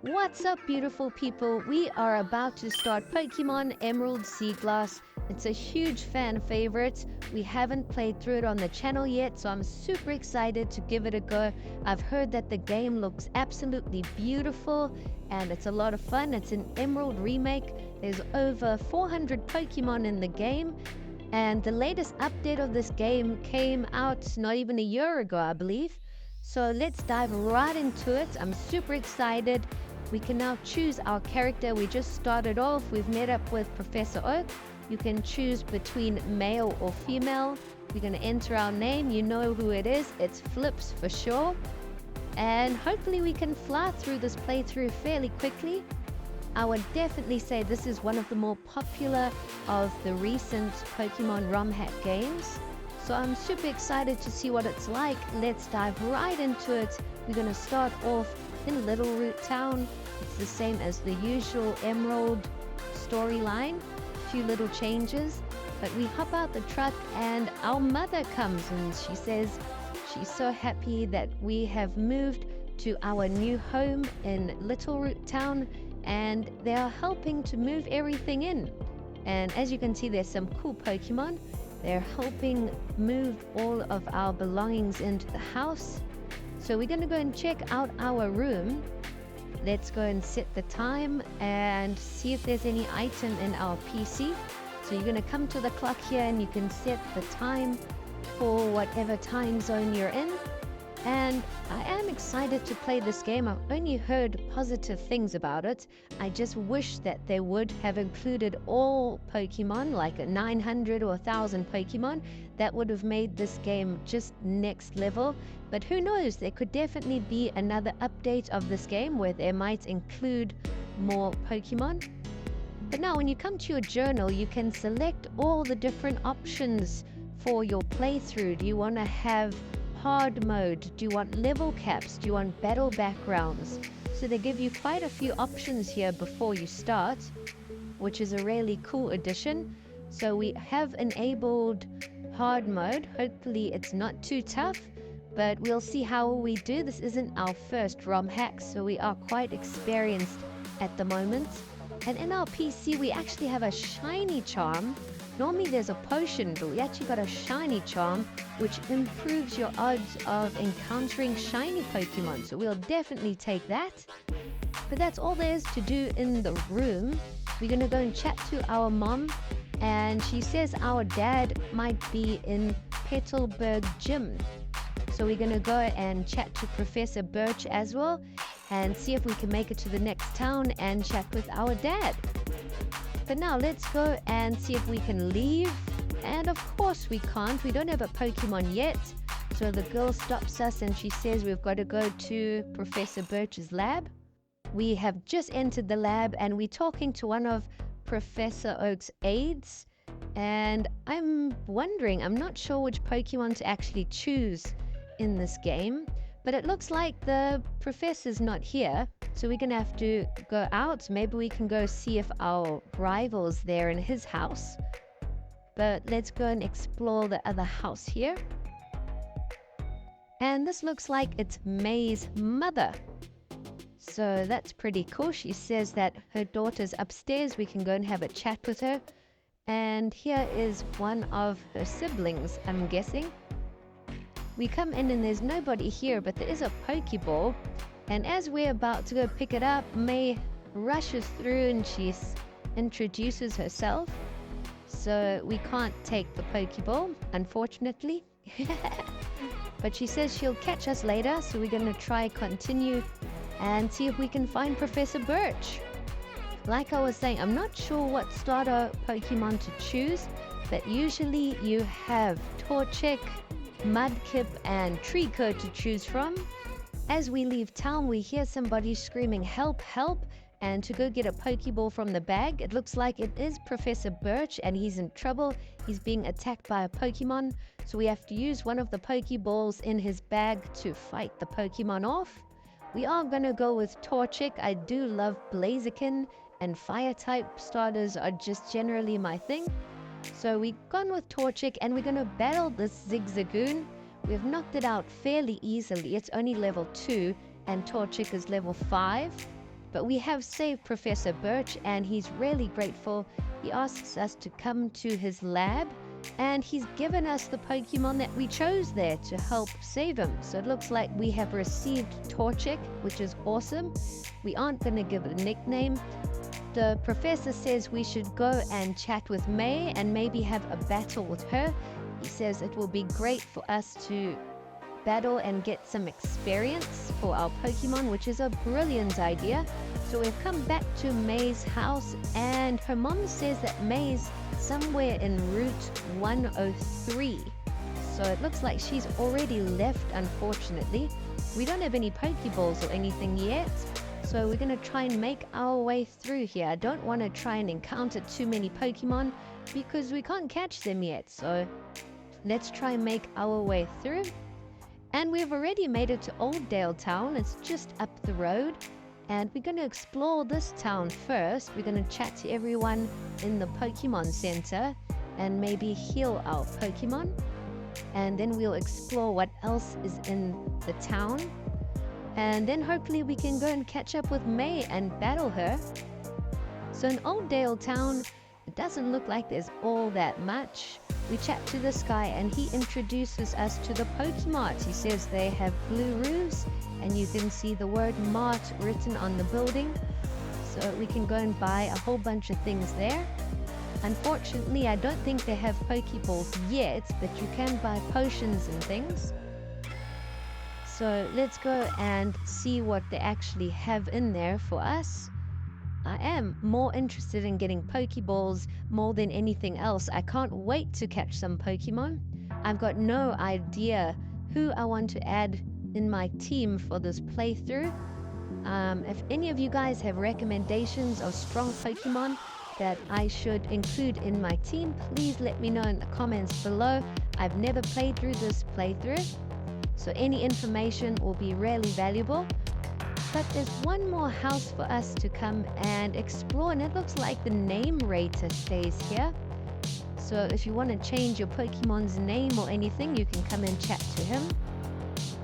What's up, beautiful people? We are about to start Pokemon Emerald Seaglass. It's a huge fan favorite. We haven't played through it on the channel yet, so I'm super excited to give it a go. I've heard that the game looks absolutely beautiful and it's a lot of fun. It's an Emerald remake. There's over 400 Pokemon in the game, and the latest update of this game came out not even a year ago, I believe. So let's dive right into it. I'm super excited. We can now choose our character. We just started off. We've met up with Professor Oak. You can choose between male or female. We're going to enter our name. You know who it is. It's Flips for sure. And hopefully we can fly through this playthrough fairly quickly. I would definitely say this is one of the more popular of the recent Pokemon ROM hack games. So I'm super excited to see what it's like. Let's dive right into it. We're going to start off in Little Root Town. It's the same as the usual Emerald storyline. A few little changes. But we hop out the truck and our mother comes and she says she's so happy that we have moved to our new home in Little Root Town, and they are helping to move everything in. And as you can see, there's some cool Pokemon. They're helping move all of our belongings into the house. So we're going to go and check out our room. Let's go and set the time and see if there's any item in our PC. So you're going to come to the clock here and you can set the time for whatever time zone you're in. And I am excited to play this game. I've only heard positive things about it. I just wish that they would have included all Pokemon, like 900 or 1,000 Pokemon. That would have made this game just next level. But who knows, there could definitely be another update of this game where they might include more Pokemon. But now when you come to your journal, you can select all the different options for your playthrough. Do you want to have hard mode? Do you want level caps? Do you want battle backgrounds? So they give you quite a few options here before you start, which is a really cool addition. So we have enabled hard mode. Hopefully it's not too tough, but we'll see how we do. This isn't our first ROM hack, so we are quite experienced at the moment. And in our PC we actually have a shiny charm. Normally there's a potion, but we actually got a shiny charm, which improves your odds of encountering shiny Pokemon. So we'll definitely take that. But that's all there is to do in the room. We're going to go and chat to our mom, and she says our dad might be in Petalburg Gym. So we're going to go and chat to Professor Birch as well and see if we can make it to the next town and chat with our dad. But now let's go and see if we can leave. And of course we can't. We don't have a Pokemon yet. So the girl stops us and she says we've got to go to Professor Birch's lab. We have just entered the lab and we're talking to one of Professor Oak's aides. And I'm wondering, I'm not sure which Pokemon to actually choose in this game. But it looks like the professor's not here. So we're going to have to go out. Maybe we can go see if our rival's there in his house. But let's go and explore the other house here. And this looks like it's May's mother. So that's pretty cool. She says that her daughter's upstairs. We can go and have a chat with her. And here is one of her siblings, I'm guessing. We come in and there's nobody here, but there is a Pokeball. And as we're about to go pick it up, May rushes through and she introduces herself. So we can't take the Pokeball, unfortunately. But she says she'll catch us later, so we're going to try continue and see if we can find Professor Birch. Like I was saying, I'm not sure what starter Pokemon to choose, but usually you have Torchic, Mudkip, and Treecko to choose from. As we leave town, we hear somebody screaming, "Help, help!" And to go get a Pokeball from the bag, it looks like it is Professor Birch and he's in trouble. He's being attacked by a Pokemon, so we have to use one of the Pokeballs in his bag to fight the Pokemon off. We are going to go with Torchic. I do love Blaziken, and Fire-type starters are just generally my thing. So we've gone with Torchic and we're going to battle this Zigzagoon. We've knocked it out fairly easily. It's only level 2 and Torchic is level 5. But we have saved Professor Birch and he's really grateful. He asks us to come to his lab and he's given us the Pokemon that we chose there to help save him. So it looks like we have received Torchic, which is awesome. We aren't going to give it a nickname. The professor says we should go and chat with May and maybe have a battle with her. He says it will be great for us to battle and get some experience for our Pokemon, which is a brilliant idea. So we've come back to May's house and her mom says that May's somewhere in Route 103. So it looks like she's already left, unfortunately. We don't have any Pokeballs or anything yet, so we're going to try and make our way through here. I don't want to try and encounter too many Pokemon because we can't catch them yet. So let's try and make our way through. And we've already made it to Oakdale Town. It's just up the road. And we're going to explore this town first. We're going to chat to everyone in the Pokemon Center and maybe heal our Pokemon. And then we'll explore what else is in the town. And then hopefully we can go and catch up with May and battle her. So in Oakdale Town, it doesn't look like there's all that much. We chat to this guy and he introduces us to the Pokemart. He says they have blue roofs and you can see the word Mart written on the building. So we can go and buy a whole bunch of things there. Unfortunately, I don't think they have Pokeballs yet, but you can buy potions and things. So let's go and see what they actually have in there for us. I am more interested in getting Pokeballs more than anything else. I can't wait to catch some Pokemon. I've got no idea who I want to add in my team for this playthrough. If any of you guys have recommendations of strong Pokemon that I should include in my team, please let me know in the comments below. I've never played through this playthrough, so any information will be really valuable. But there's one more house for us to come and explore, and it looks like the name rater stays here. So if you want to change your Pokemon's name or anything, you can come and chat to him.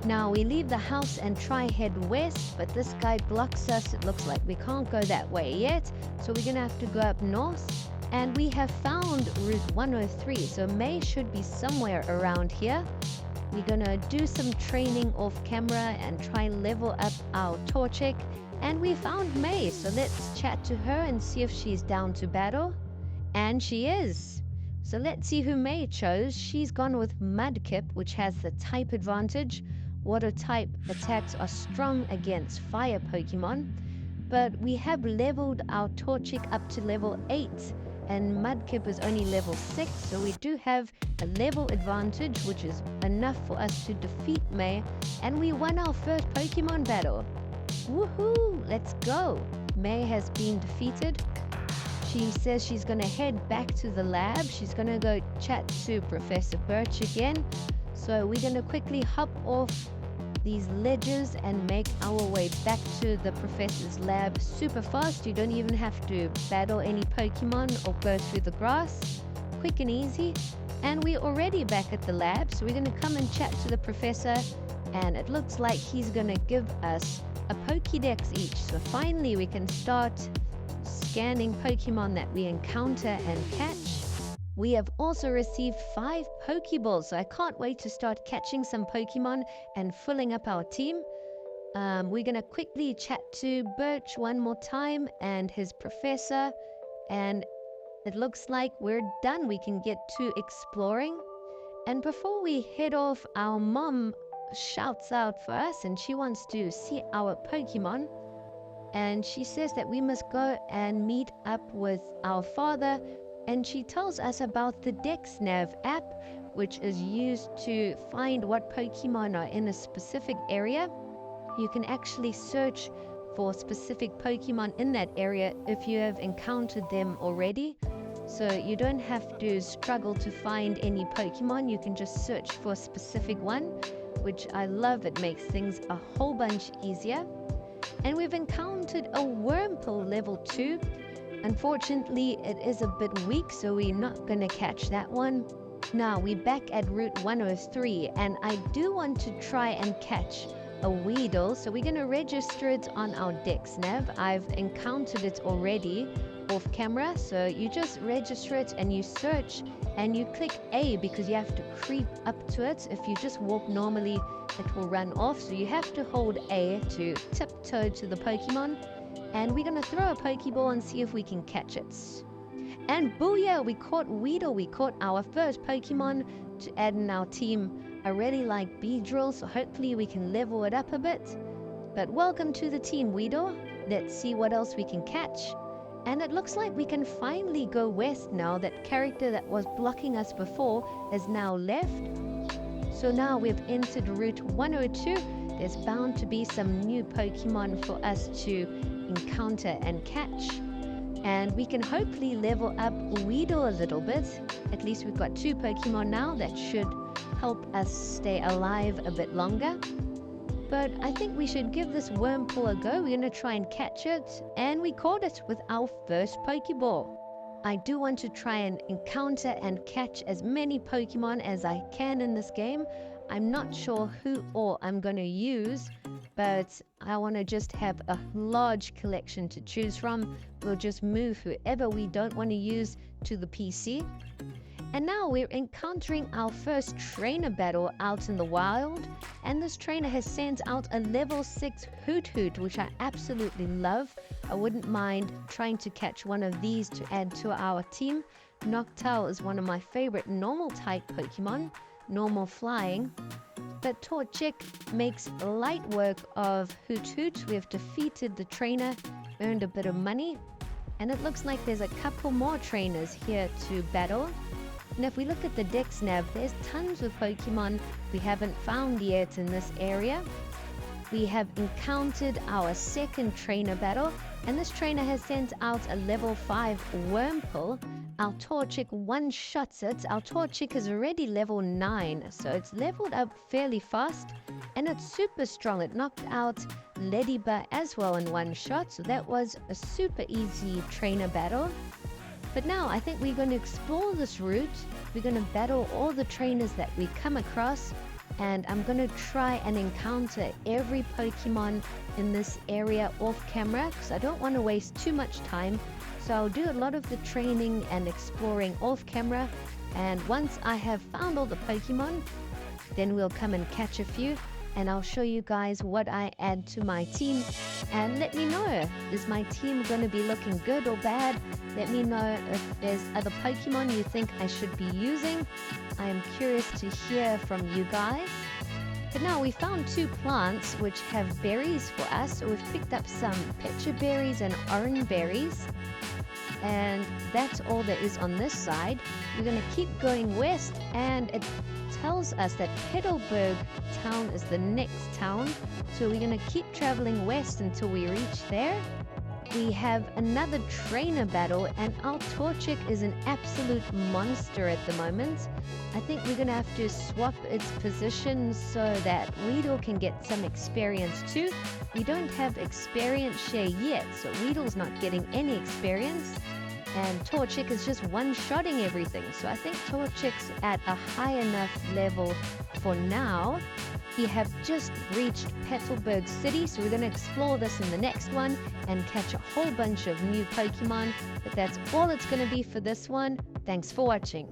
Now we leave the house and try head west, but this guy blocks us. It looks like we can't go that way yet, so we're gonna have to go up north. And we have found Route 103, so May should be somewhere around here. We're gonna do some training off camera and try level up our Torchic. And we found May, so let's chat to her and see if she's down to battle. And she is. So let's see who May chose. She's gone with Mudkip, which has the type advantage. Water type attacks are strong against fire Pokemon. But we have leveled our Torchic up to level 8. And Mudkip is only level 6, so we do have a level advantage, which is enough for us to defeat May, and we won our first Pokemon battle. Woohoo! Let's go! May has been defeated. She says she's gonna head back to the lab. She's gonna go chat to Professor Birch again. So we're gonna quickly hop off these ledges and make our way back to the professor's lab super fast. You don't even have to battle any Pokemon or go through the grass. Quick and easy. And we're already back at the lab, so we're going to come and chat to the professor, and it looks like he's going to give us a Pokédex each. So finally we can start scanning Pokemon that we encounter and catch. We have also received 5 Pokeballs, so I can't wait to start catching some Pokemon and filling up our team. We're going to quickly chat to Birch one more time and his professor, and it looks like we're done. We can get to exploring. And before we head off, our mom shouts out for us and she wants to see our Pokemon. And she says that we must go and meet up with our father. And she tells us about the DexNav app, which is used to find what Pokemon are in a specific area. You can actually search for specific Pokemon in that area if you have encountered them already. So you don't have to struggle to find any Pokemon. You can just search for a specific one, which I love. It makes things a whole bunch easier. And we've encountered a Wurmple level 2. Unfortunately, it is a bit weak, so we're not going to catch that one. Now, we're back at Route 103, and I do want to try and catch a Weedle, so we're going to register it on our DexNav. I've encountered it already off camera, so you just register it and you search and you click A because you have to creep up to it. If you just walk normally, it will run off, so you have to hold A to tiptoe to the Pokemon. And we're going to throw a Pokeball and see if we can catch it. And booyah, we caught Weedle. We caught our first Pokemon to add in our team. I really like Beedrill, so hopefully we can level it up a bit. But welcome to the team, Weedle. Let's see what else we can catch. And it looks like we can finally go west now. That character that was blocking us before has now left. So now we've entered Route 102. There's bound to be some new Pokemon for us to encounter and catch. And we can hopefully level up Weedle a little bit. At least we've got 2 Pokemon now that should help us stay alive a bit longer. But I think we should give this Wurmple a go. We're going to try and catch it. And we caught it with our first Pokeball. I do want to try and encounter and catch as many Pokemon as I can in this game. I'm not sure who all I'm going to use, but I want to just have a large collection to choose from. We'll just move whoever we don't want to use to the PC. And now we're encountering our first trainer battle out in the wild. And this trainer has sent out a level 6 Hoot Hoot, which I absolutely love. I wouldn't mind trying to catch one of these to add to our team. Noctowl is one of my favorite normal type Pokemon, normal flying. But Torchic makes light work of Hoot Hoot. We have defeated the trainer, earned a bit of money. And it looks like there's a couple more trainers here to battle. And if we look at the DexNav, there's tons of Pokemon we haven't found yet in this area. We have encountered our second trainer battle, and this trainer has sent out a level 5 Wurmple. Our Torchic one-shots it. Our Torchic is already level 9, so it's leveled up fairly fast, and it's super strong. It knocked out Ladybug as well in one shot, so that was a super easy trainer battle. But now I think we're going to explore this route. We're going to battle all the trainers that we come across, and I'm going to try and encounter every Pokemon in this area off camera because I don't want to waste too much time. So I'll do a lot of the training and exploring off camera, and once I have found all the Pokemon, then we'll come and catch a few, and I'll show you guys what I add to my team. And let me know, is my team going to be looking good or bad? Let me know if there's other Pokemon you think I should be using. I am curious to hear from you guys. But now we found 2 plants which have berries for us. So we've picked up some pecha berries and orange berries. And that's all there is on this side. We're going to keep going west, and it tells us that Petalburg town is the next town. So we're going to keep traveling west until we reach there. We have another trainer battle, and our Torchic is an absolute monster at the moment. I think we're going to have to swap its position so that Weedle can get some experience too. We don't have experience share yet, so Weedle's not getting any experience. And Torchic is just one-shotting everything. So I think Torchic's at a high enough level for now. We have just reached Petalburg City, so we're going to explore this in the next one and catch a whole bunch of new Pokemon. But that's all it's going to be for this one. Thanks for watching.